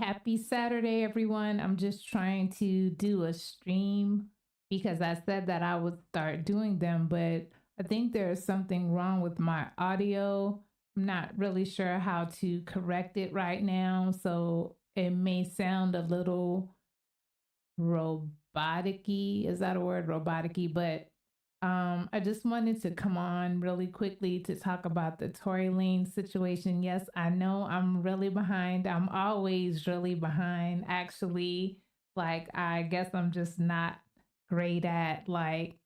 Happy Saturday, everyone. I'm just trying to do a stream because I said that I would start doing them, but I think there's something wrong with my audio. I'm not really sure how to correct it right now, so it may sound a little robotic-y. Is that a word? Robotic-y, but I just wanted to come on really quickly to talk about the Tory Lanez situation. Yes, I know I'm really behind. I'm always really behind, actually. Like, I guess I'm just not great at like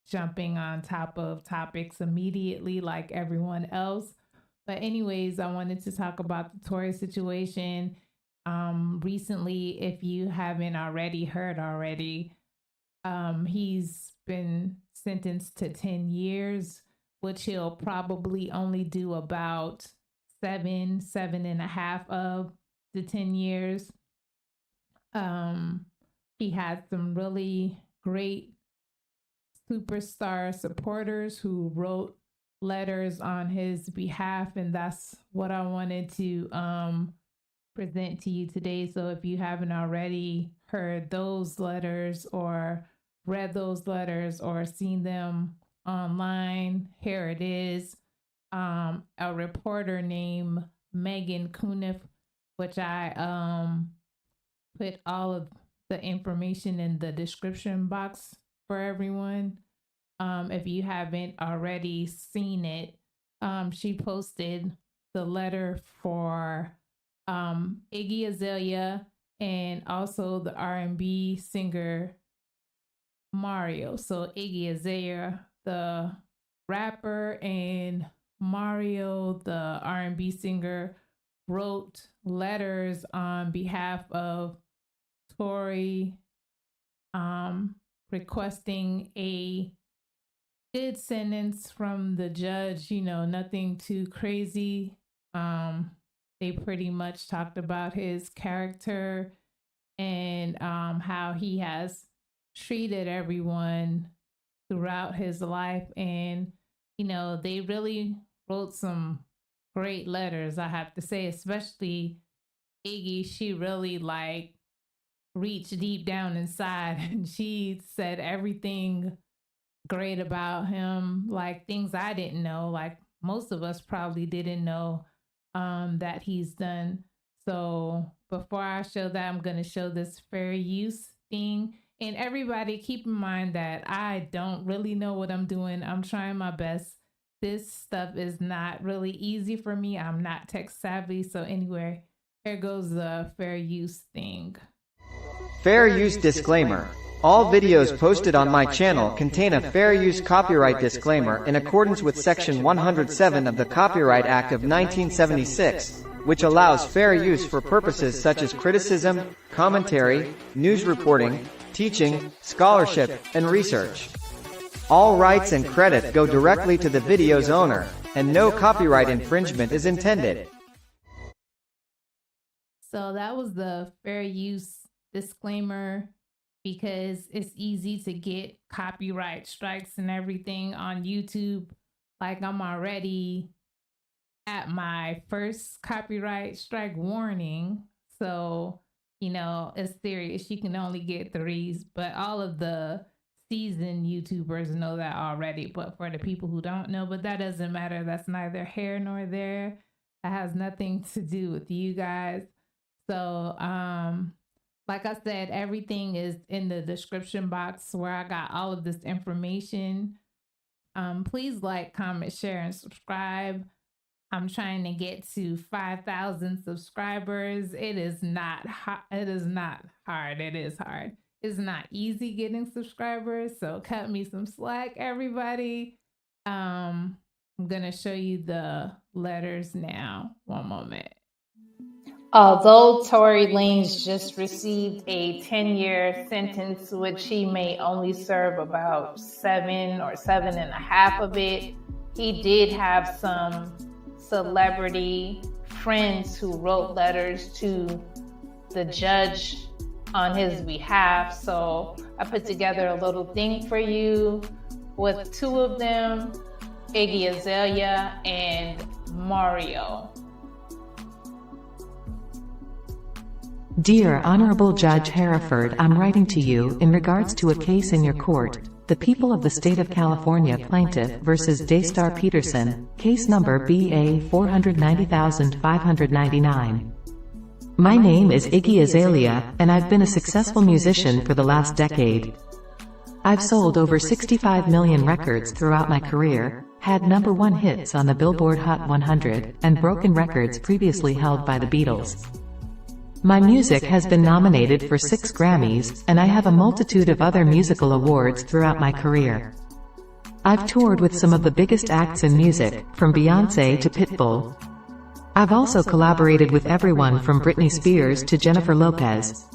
jumping on top of topics immediately like everyone else. But anyways, I wanted to talk about the Tory situation. Recently, if you haven't already heard already, he's been sentenced to 10 years, which he'll probably only do about 7.5 of the 10 years. He had some really great superstar supporters who wrote letters on his behalf, and that's what I wanted to present to you today. So if you haven't already heard those letters or read those letters or seen them online, here it is. A reporter named Megan Cuniff, which I put all of the information in the description box for everyone. If you haven't already seen it, she posted the letter for Iggy Azalea and also the R&B singer Mario. So Iggy Azalea, the rapper, and Mario, the R&B singer, wrote letters on behalf of Tory, requesting a good sentence from the judge, nothing too crazy. They pretty much talked about his character and how he has treated everyone throughout his life. And, they really wrote some great letters, I have to say, especially Iggy. She really reached deep down inside and she said everything great about him, like things I didn't know, like most of us probably didn't know that he's done. So before I show that, I'm going to show this fair use thing. And everybody keep in mind that I don't really know what I'm doing. I'm trying my best. This stuff is not really easy for me. I'm not tech savvy. So anyway, here goes the fair use thing. Fair use disclaimer. All videos posted on my channel contain a fair use copyright disclaimer in accordance with Section 107 of the Copyright Act of 1976, which allows fair use for purposes such as criticism, commentary, news reporting, teaching, scholarship, and research. All rights and credit go directly to the video's owner, and no copyright infringement is intended. So that was the fair use disclaimer, because it's easy to get copyright strikes and everything on YouTube. Like, I'm already at my first copyright strike warning. So, it's serious. You can only get 3s, but all of the seasoned YouTubers know that already. But for the people who don't know, but that doesn't matter. That's neither here nor there. That has nothing to do with you guys. So, like I said, everything is in the description box where I got all of this information. Please like, comment, share, and subscribe. I'm trying to get to 5,000 subscribers. It is not hard. It is hard. It's not easy getting subscribers. So cut me some slack, everybody. I'm going to show you the letters now. One moment. Although Tory Lanez just received a 10-year sentence, which he may only serve about 7 or 7.5 of it, he did have some celebrity friends who wrote letters to the judge on his behalf. So I put together a little thing for you with 2 of them, Iggy Azalea and Mario. Dear Honorable Judge Hereford, I'm writing to you in regards to a case in your court, the people of the state of California plaintiff versus Daystar Peterson, case number BA 490,599. My name is Iggy Azalea, and I've been a successful musician for the last decade. I've sold over 65 million records throughout my career, had #1 hits on the Billboard Hot 100, and broken records previously held by the Beatles. My music has been nominated for 6 Grammys, and I have a multitude of other musical awards throughout my career. I've toured with some of the biggest acts in music, from Beyoncé to Pitbull. I've also collaborated with everyone from Britney Spears to Jennifer Lopez.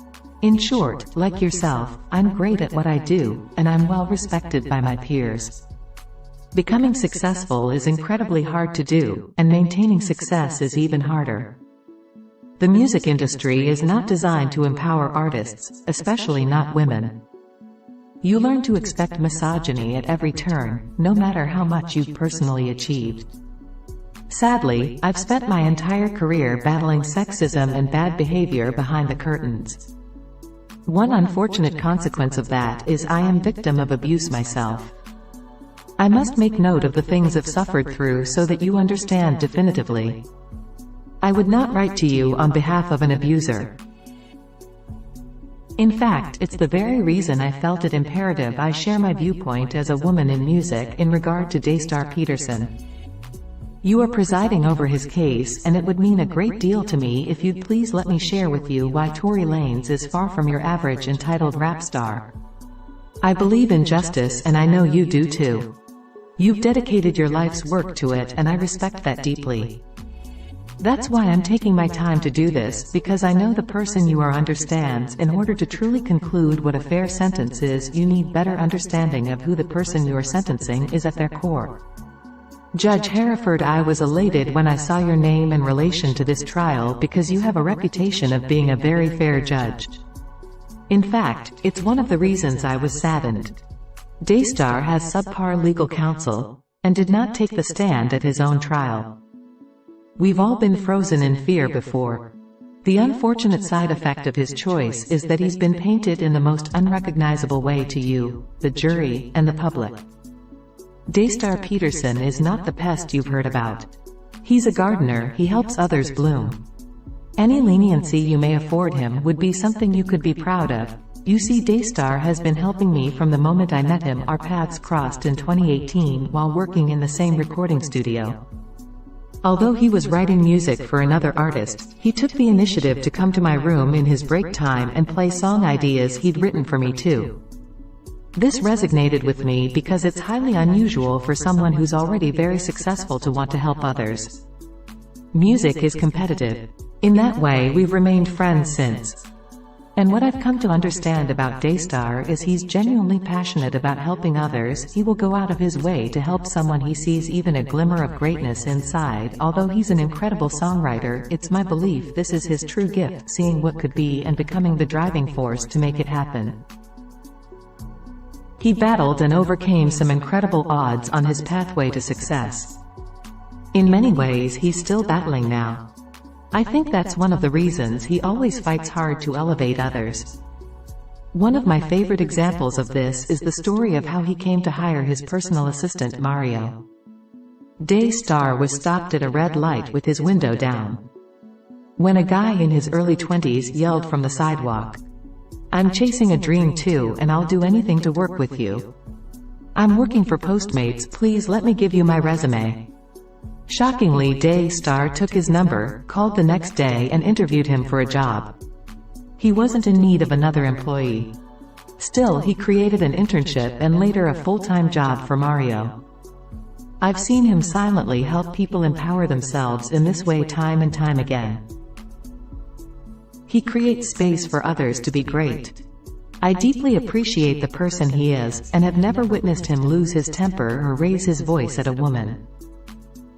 In short, like yourself, I'm great at what I do, and I'm well respected by my peers. Becoming successful is incredibly hard to do, and maintaining success is even harder. The music industry is not designed to empower artists, especially not women. You learn to expect misogyny at every turn, no matter how much you've personally achieved. Sadly, I've spent my entire career battling sexism and bad behavior behind the curtains. One unfortunate consequence of that is I am victim of abuse myself. I must make note of the things I've suffered through so that you understand definitively. I would not write to you on behalf of an abuser. In fact, it's the very reason I felt it imperative I share my viewpoint as a woman in music in regard to Daystar Peterson. You are presiding over his case, and it would mean a great deal to me if you'd please let me share with you why Tory Lanez is far from your average entitled rap star. I believe in justice, and I know you do too. You've dedicated your life's work to it, and I respect that deeply. That's why I'm taking my time to do this, because I know the person you are understands. In order to truly conclude what a fair sentence is, you need better understanding of who the person you are sentencing is at their core. Judge Hereford, I was elated when I saw your name in relation to this trial because you have a reputation of being a very fair judge. In fact, it's one of the reasons I was saddened. Daystar has subpar legal counsel, and did not take the stand at his own trial. We've all been frozen in fear before. The unfortunate side effect of his choice is that he's been painted in the most unrecognizable way to you, the jury, and the public. Daystar Peterson is not the pest you've heard about. He's a gardener, he helps others bloom. Any leniency you may afford him would be something you could be proud of. You see, Daystar has been helping me from the moment I met him. Our paths crossed in 2018 while working in the same recording studio. Although he was writing music for another artist, he took the initiative to come to my room in his break time and play song ideas he'd written for me too. This resonated with me because it's highly unusual for someone who's already very successful to want to help others. Music is competitive. In that way, we've remained friends since. And what I've come to understand about Daystar is he's genuinely passionate about helping others. He will go out of his way to help someone he sees even a glimmer of greatness inside. Although he's an incredible songwriter, it's my belief this is his true gift, seeing what could be and becoming the driving force to make it happen. He battled and overcame some incredible odds on his pathway to success. In many ways, he's still battling now. I think that's one of the reasons he always fights hard to elevate others. One of my favorite examples of this is the story of how he came to hire his personal assistant Mario. Daystar was stopped at a red light with his window down, when a guy in his early 20s yelled from the sidewalk, "I'm chasing a dream too, and I'll do anything to work with you. I'm working for Postmates, please let me give you my resume." Shockingly, Daystar took his number, called the next day and interviewed him for a job. He wasn't in need of another employee. Still, he created an internship and later a full-time job for Mario. I've seen him silently help people empower themselves in this way time and time again. He creates space for others to be great. I deeply appreciate the person he is, and have never witnessed him lose his temper or raise his voice at a woman.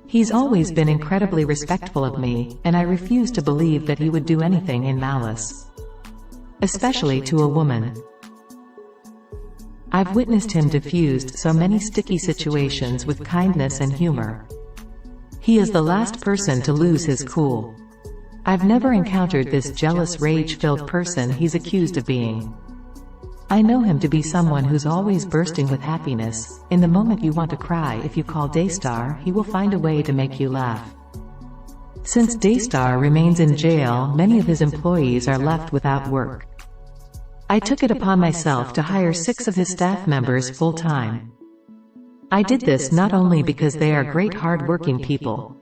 He's always been incredibly respectful of me, and I refuse to believe that he would do anything in malice, especially to a woman. I've witnessed him diffuse so many sticky situations with kindness and humor. He is the last person to lose his cool. I've never encountered this jealous, rage-filled person he's accused of being. I know him to be someone who's always bursting with happiness. In the moment you want to cry, if you call Daystar, he will find a way to make you laugh. Since Daystar remains in jail, many of his employees are left without work. I took it upon myself to hire 6 of his staff members full-time. I did this not only because they are great hard-working people,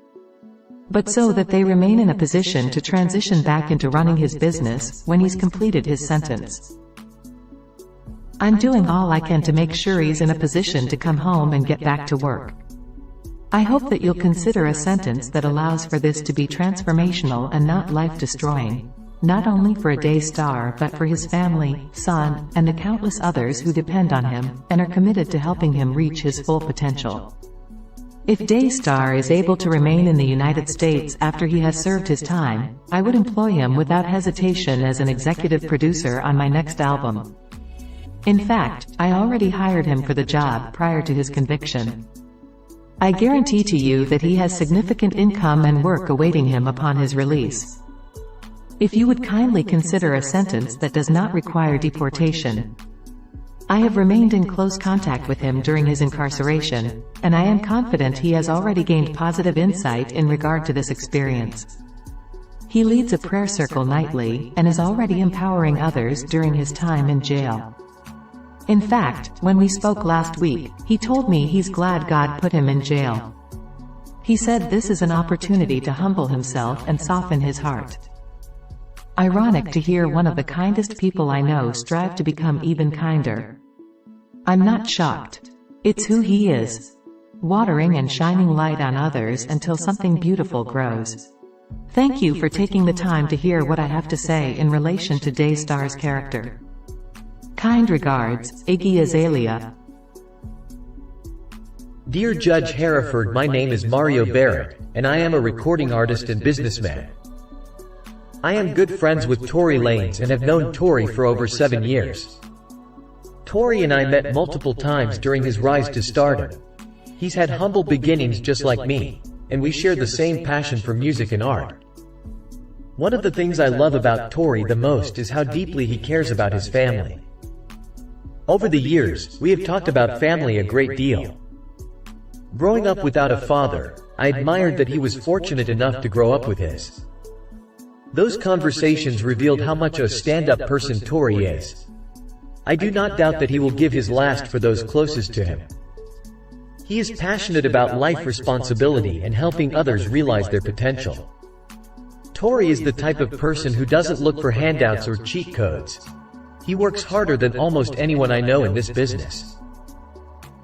but so that they remain in a position to transition back into running his business when he's completed his sentence. I'm doing all I can to make sure he's in a position to come home and get back to work. I hope that you'll consider a sentence that allows for this to be transformational and not life-destroying, not only for a Daystar but for his family, son, and the countless others who depend on him, and are committed to helping him reach his full potential. If Daystar is able to remain in the United States after he has served his time, I would employ him without hesitation as an executive producer on my next album. In fact, I already hired him for the job prior to his conviction. I guarantee to you that he has significant income and work awaiting him upon his release. If you would kindly consider a sentence that does not require deportation. I have remained in close contact with him during his incarceration, and I am confident he has already gained positive insight in regard to this experience. He leads a prayer circle nightly, and is already empowering others during his time in jail. In fact, when we spoke last week, he told me he's glad God put him in jail. He said this is an opportunity to humble himself and soften his heart. Ironic to hear one of the kindest people I know strive to become even kinder. I'm not shocked. It's who he is. Watering and shining light on others until something beautiful grows. Thank you for taking the time to hear what I have to say in relation to Daystar's character. Kind regards, Iggy Azalea. Dear Judge Hereford, my name is Mario Barrett, and I am a recording artist and businessman. I am good friends with Tory Lanez and have known Tory for over 7 years. Tory and I met multiple times during his rise to stardom. He's had humble beginnings just like me, and we share the same passion for music and art. One of the things I love about Tory the most is how deeply he cares about his family. Over the years, we have talked about family a great deal. Growing up without a father, I admired that he was fortunate enough to grow up with his. Those conversations revealed how much a stand-up person Tory is. I do not doubt that he will give his last for those closest to him. He is passionate about life responsibility and helping others realize their potential. Tory is the type of person who doesn't look for handouts or cheat codes. He works harder than almost anyone I know in this business.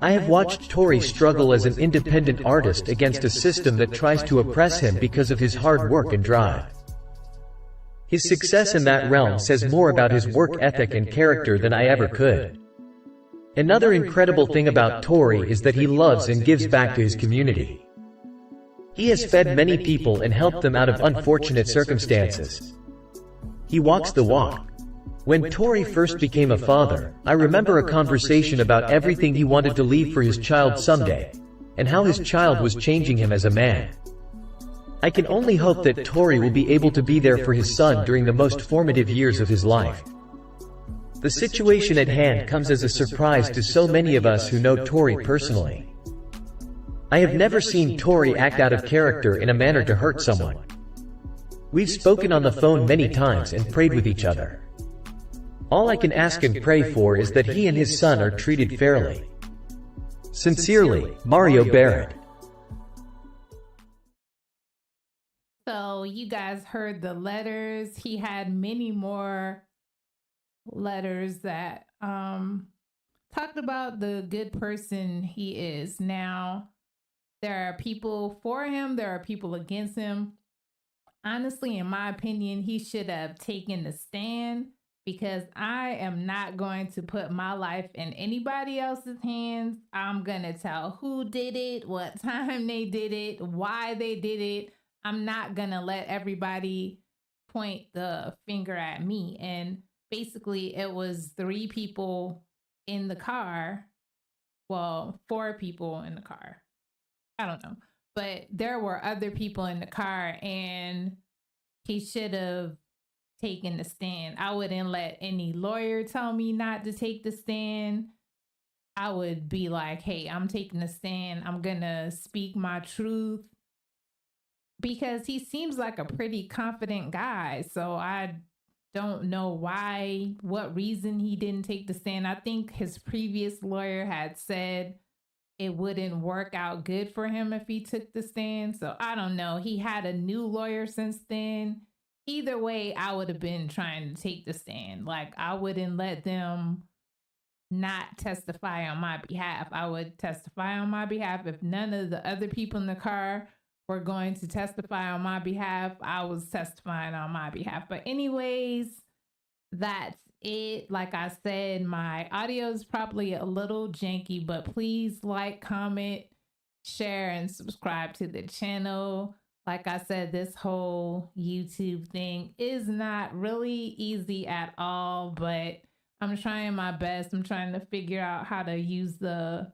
I have watched Tory struggle as an independent artist against a system that tries to oppress him because of his hard work and drive. His success in that realm says more about his work ethic and character than I ever could. Another incredible thing about Tory is that he loves and gives back to his community. He has fed many people and helped them out of unfortunate circumstances. He walks the walk. When Tory first became a father, I remember a conversation about everything he wanted to leave for his child someday, and how his child was changing him as a man. I can only hope that Tory will be able to be there for his son during the most formative years of his life. The situation at hand comes as a surprise to so many of us who know Tory personally. I have never seen Tory act out of character in a manner to hurt someone. We've spoken on the phone many times and prayed with each other. All I can ask and pray for is that he and his son are treated fairly. Sincerely, Mario Barrett. So you guys heard the letters. He had many more letters that talked about the good person he is. Now, there are people for him, there are people against him. Honestly, in my opinion, he should have taken the stand, because I am not going to put my life in anybody else's hands. I'm going to tell who did it, what time they did it, why they did it. I'm not going to let everybody point the finger at me. And basically, it was 3 people in the car. Well, 4 people in the car. I don't know. But there were other people in the car, and he should have taken the stand. I wouldn't let any lawyer tell me not to take the stand. I would be like, hey, I'm taking the stand. I'm going to speak my truth, because he seems like a pretty confident guy. So I don't know what reason he didn't take the stand. I think his previous lawyer had said it wouldn't work out good for him if he took the stand. So I don't know. He had a new lawyer since then. Either way, I would have been trying to take the stand. Like, I wouldn't let them not testify on my behalf. I would testify on my behalf. If none of the other people in the car were going to testify on my behalf, I was testifying on my behalf. But anyways, that's it. Like I said, my audio is probably a little janky, but please like, comment, share, and subscribe to the channel. Like I said, this whole YouTube thing is not really easy at all, but I'm trying my best. I'm trying to figure out how to use the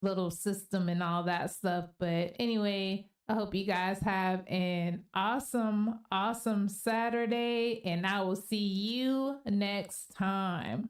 little system and all that stuff. But anyway, I hope you guys have an awesome Saturday, and I will see you next time.